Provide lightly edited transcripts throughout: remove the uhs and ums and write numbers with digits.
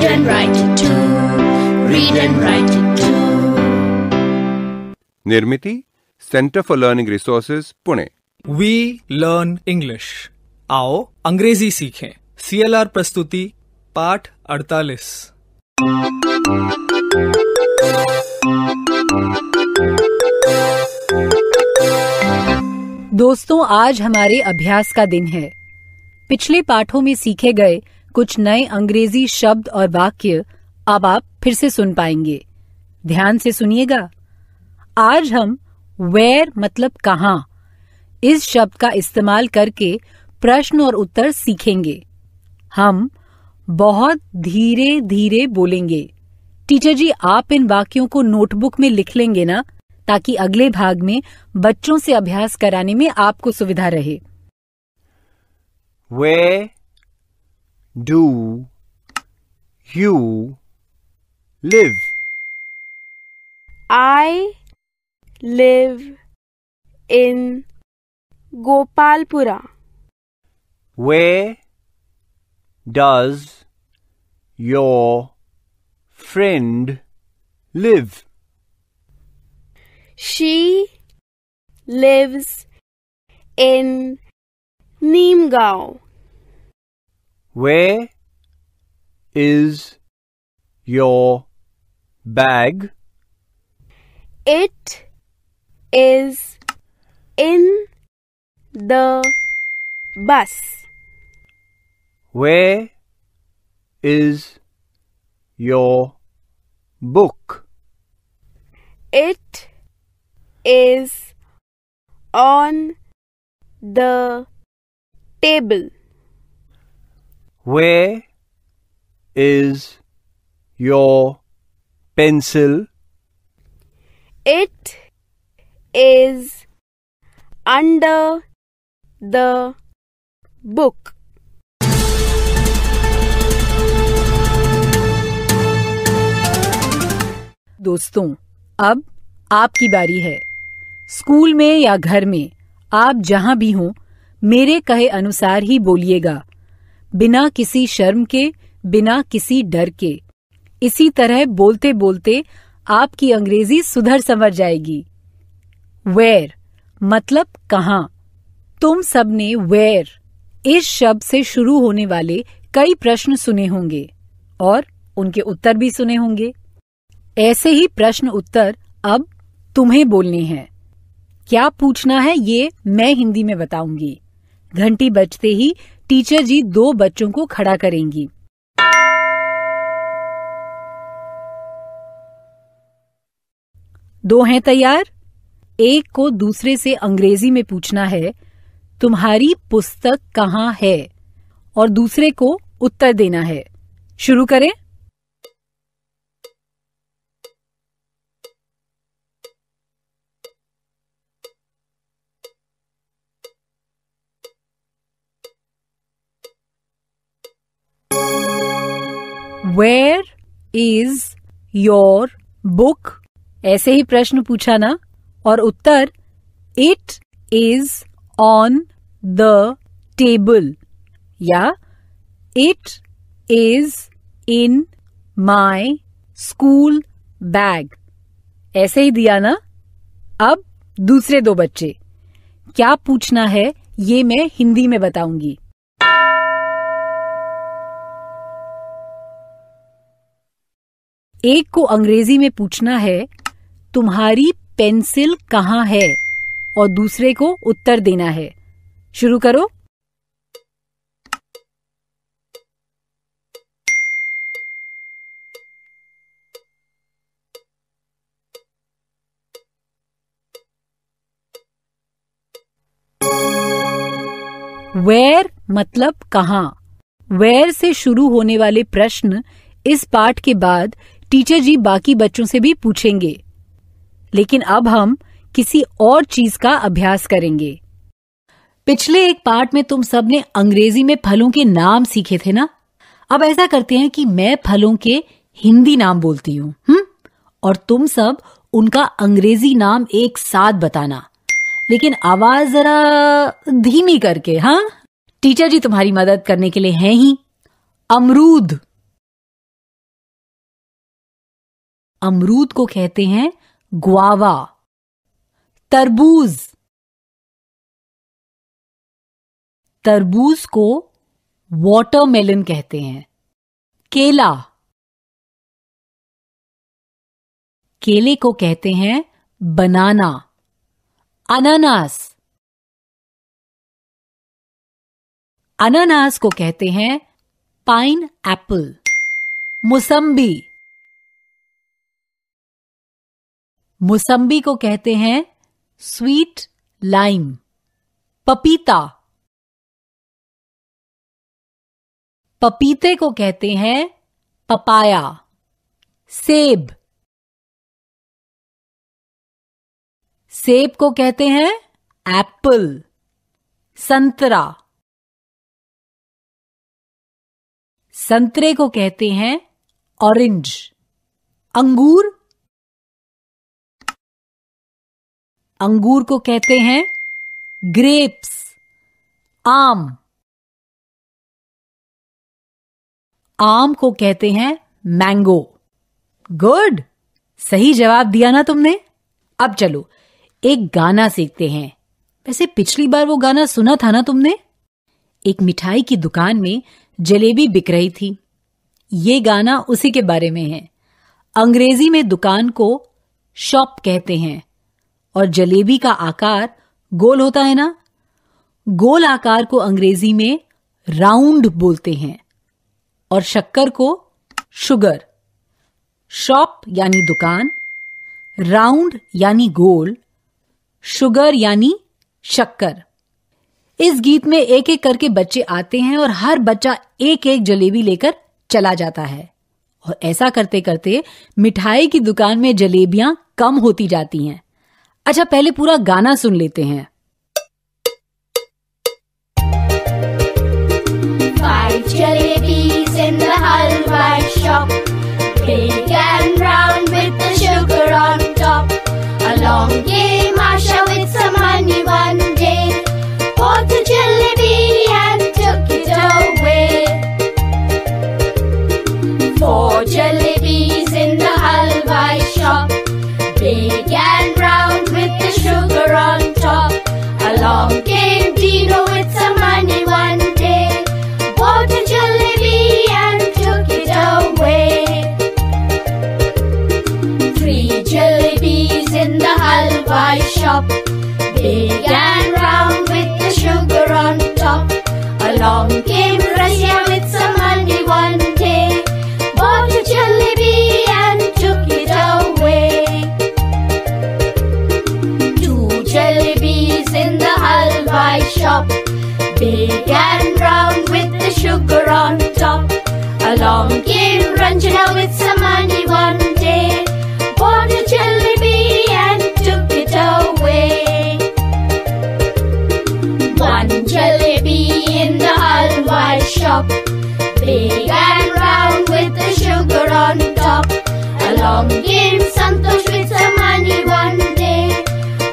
Read and write it too. Read and write it too. Nirmiti centre for learning resources Pune. We learn English. आओ अंग्रेजी सीखें। CLR प्रस्तुति पाठ 48। दोस्तों, आज हमारे अभ्यास का दिन है। पिछले पाठों में सीखे गए कुछ नए अंग्रेजी शब्द और वाक्य अब आप फिर से सुन पाएंगे। ध्यान से सुनिएगा। आज हम वेयर मतलब कहाँ इस शब्द का इस्तेमाल करके प्रश्न और उत्तर सीखेंगे। हम बहुत धीरे धीरे बोलेंगे। टीचर जी, आप इन वाक्यों को नोटबुक में लिख लेंगे ना, ताकि अगले भाग में बच्चों से अभ्यास कराने में आपको सुविधा रहे। Where do you live? I live in Gopalpura. Where does your friend live? She lives in Neemgaon. Where is your bag? It is in the bus. Where is your book? It is on the table. Where is your pencil? It is under the book. दोस्तों, अब आपकी बारी है। School में या घर में आप जहां भी हों, मेरे कहे अनुसार ही बोलिएगा, बिना किसी शर्म के, बिना किसी डर के। इसी तरह बोलते बोलते आपकी अंग्रेजी सुधर समझ जाएगी। वेयर मतलब कहाँ। तुम सबने वेयर इस शब्द से शुरू होने वाले कई प्रश्न सुने होंगे और उनके उत्तर भी सुने होंगे। ऐसे ही प्रश्न उत्तर अब तुम्हें बोलने हैं। क्या पूछना है ये मैं हिंदी में बताऊंगी। घंटी बजते ही टीचर जी 2 बच्चों को खड़ा करेंगी। दो हैं तैयार। एक को दूसरे से अंग्रेजी में पूछना है, तुम्हारी पुस्तक कहाँ है, और दूसरे को उत्तर देना है। शुरू करें। Where is your book? ऐसे ही प्रश्न पूछा ना, और उत्तर It is on the table या It is in my school bag। ऐसे ही दिया ना। अब दूसरे 2 बच्चे। क्या पूछना है ये मैं हिंदी में बताऊंगी। एक को अंग्रेजी में पूछना है, तुम्हारी पेंसिल कहाँ है, और दूसरे को उत्तर देना है। शुरू करो। वेयर मतलब कहाँ। वेयर से शुरू होने वाले प्रश्न इस पाठ के बाद टीचर जी बाकी बच्चों से भी पूछेंगे, लेकिन अब हम किसी और चीज का अभ्यास करेंगे। पिछले एक पाठ में तुम सब ने अंग्रेजी में फलों के नाम सीखे थे ना। अब ऐसा करते हैं कि मैं फलों के हिंदी नाम बोलती हूँ, और तुम सब उनका अंग्रेजी नाम एक साथ बताना, लेकिन आवाज जरा धीमी करके। हाँ, टीचर जी तुम्हारी मदद करने के लिए हैं ही। अमरूद, अमरूद को कहते हैं ग्वावा। तरबूज, तरबूज को वाटरमेलन कहते हैं। केला, केले को कहते हैं बनाना। अनानास, अनानास को कहते हैं पाइन एप्पल। मुसम्बी, मुसम्बी को कहते हैं स्वीट लाइम। पपीता, पपीते को कहते हैं पपाया। सेब, सेब को कहते हैं एप्पल। संतरा, संतरे को कहते हैं ऑरेंज। अंगूर, अंगूर को कहते हैं ग्रेप्स। आम, आम को कहते हैं मैंगो। गुड, सही जवाब दिया ना तुमने। अब चलो एक गाना सीखते हैं। वैसे पिछली बार वो गाना सुना था ना तुमने? एक मिठाई की दुकान में जलेबी बिक रही थी। ये गाना उसी के बारे में है। अंग्रेजी में दुकान को शॉप कहते हैं और जलेबी का आकार गोल होता है ना, गोल आकार को अंग्रेजी में राउंड बोलते हैं और शक्कर को शुगर। शॉप यानी दुकान, राउंड यानी गोल, शुगर यानी शक्कर। इस गीत में एक एक करके बच्चे आते हैं और हर बच्चा एक एक जलेबी लेकर चला जाता है और ऐसा करते करते मिठाई की दुकान में जलेबियां कम होती जाती हैं। अच्छा, पहले पूरा गाना सुन लेते हैं। 5 jalebis in the halwa shop, big and round with the sugar on top. Along came Asha with some money one day, bought a jalebi and took it away. 4 jalebis in the halwa shop, big and round with the sugar on top. Along came Dino with some money one day, bought a jalebi and took it away. 3 jalebis in the halwa shop, big and round with the sugar on top. Along came Rasia with some money one day, bought a jalebi and took it away. 2 jalebis in the halwa shop, big and round with the sugar on top. Along came Ranjana with some money one day, bought a jalebi and took it away. 1 jalebi in the halwa shop, big and round with the sugar on top. Along came Santosh with some money one day,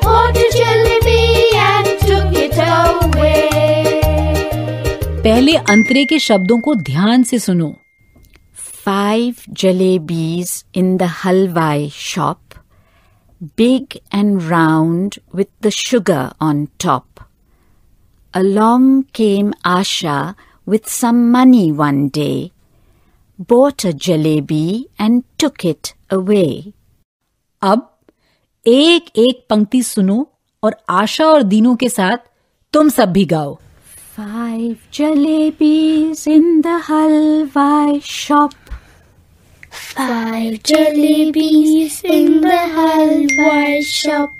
bought a jalebi and took it away. पहले अंतरे के शब्दों को ध्यान से सुनो। 5 jalebis in the halwa shop, big and round with the sugar on top. Along came Asha with some money one day, bought a jalebi and took it away. अब एक एक पंक्ति सुनो और आशा और दीनू के साथ तुम सब भी गाओ। 5 jalebis in the halwa shop, 5 jalebis in the halwa shop,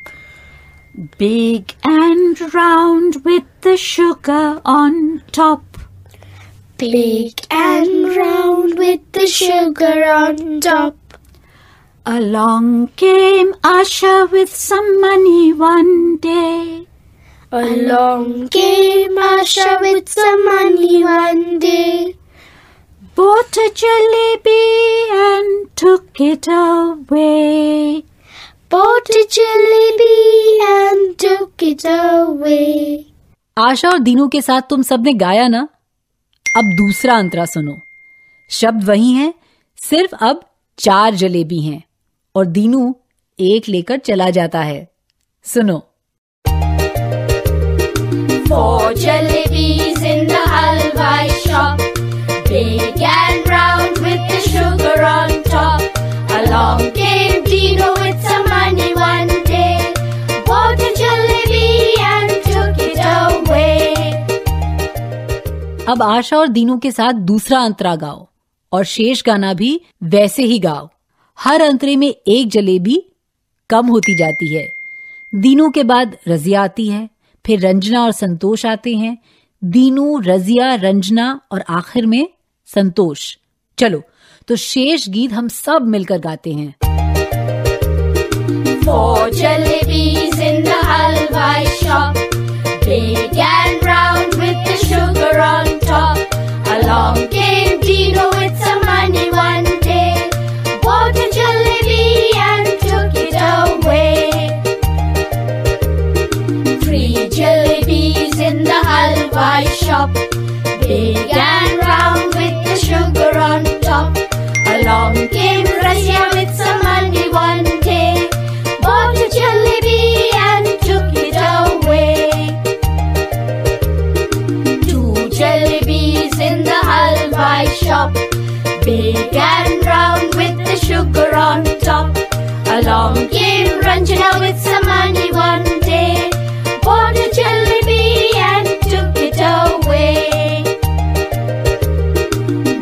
big and round with the sugar on top. big and round with the sugar on top. Along came Asha with some money one day, Along came Asha with some money one day, bought a jalebi and took it away. bought a jalebi and took it away. आशा और दीनू के साथ तुम सबने गाया ना? अब दूसरा अंतरा सुनो। शब्द वही हैं, सिर्फ अब 4 जलेबी हैं और दीनू एक लेकर चला जाता है। सुनो। 4 jalebis in the halwai shop, big and round with the sugar on top. Along came Dino with some money one day, bought a jalebi and took it away. अब आशा और दीनू के साथ दूसरा अंतरा गाओ और शेष गाना भी वैसे ही गाओ। हर अंतरे में एक जलेबी कम होती जाती है। दीनू के बाद रजिया आती है, फिर रंजना और संतोष आते हैं। दीनू, रजिया, रंजना और आखिर में संतोष। चलो तो शेष गीत हम सब मिलकर गाते हैं। 4 jalebis in the halwai shop, big and round with the sugar on top. Along came Dino with some money one day, bought a jalebi and took it away. 3 jalebis in the halwai shop, big and round with the sugar on top. Along came Razia with some money one day, bought a jalebi and took it away. 2 jalebis in the halwai shop, big and round with the sugar on top. Along came Ranjana with some money one day, bought a jalebi and took it away.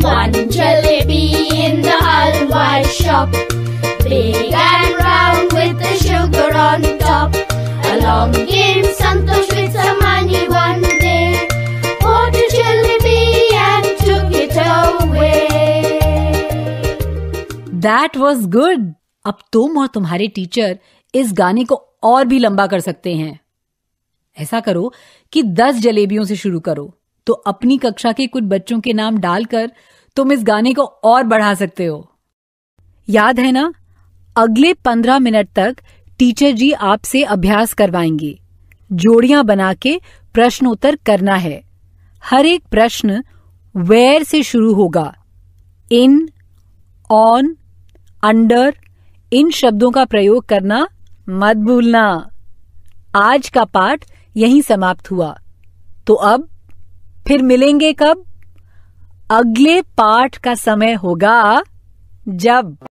1 jalebi in the halwai shop, big and round with the sugar on top. Along came Santosh with some money one day, bought a jalebi and took it away. That was good. अब तुम और तुम्हारे teacher इस गाने को और भी लंबा कर सकते हैं। ऐसा करो कि 10 जलेबियों से शुरू करो, तो अपनी कक्षा के कुछ बच्चों के नाम डालकर तुम इस गाने को और बढ़ा सकते हो। याद है ना, अगले 15 मिनट तक टीचर जी आपसे अभ्यास करवाएंगे। जोड़ियां बना के प्रश्नोत्तर करना है। हर एक प्रश्न वेयर से शुरू होगा। इन, ऑन, अंडर, इन शब्दों का प्रयोग करना मत भूलना। आज का पाठ यहीं समाप्त हुआ। तो अब फिर मिलेंगे कब? अगले पाठ का समय होगा जब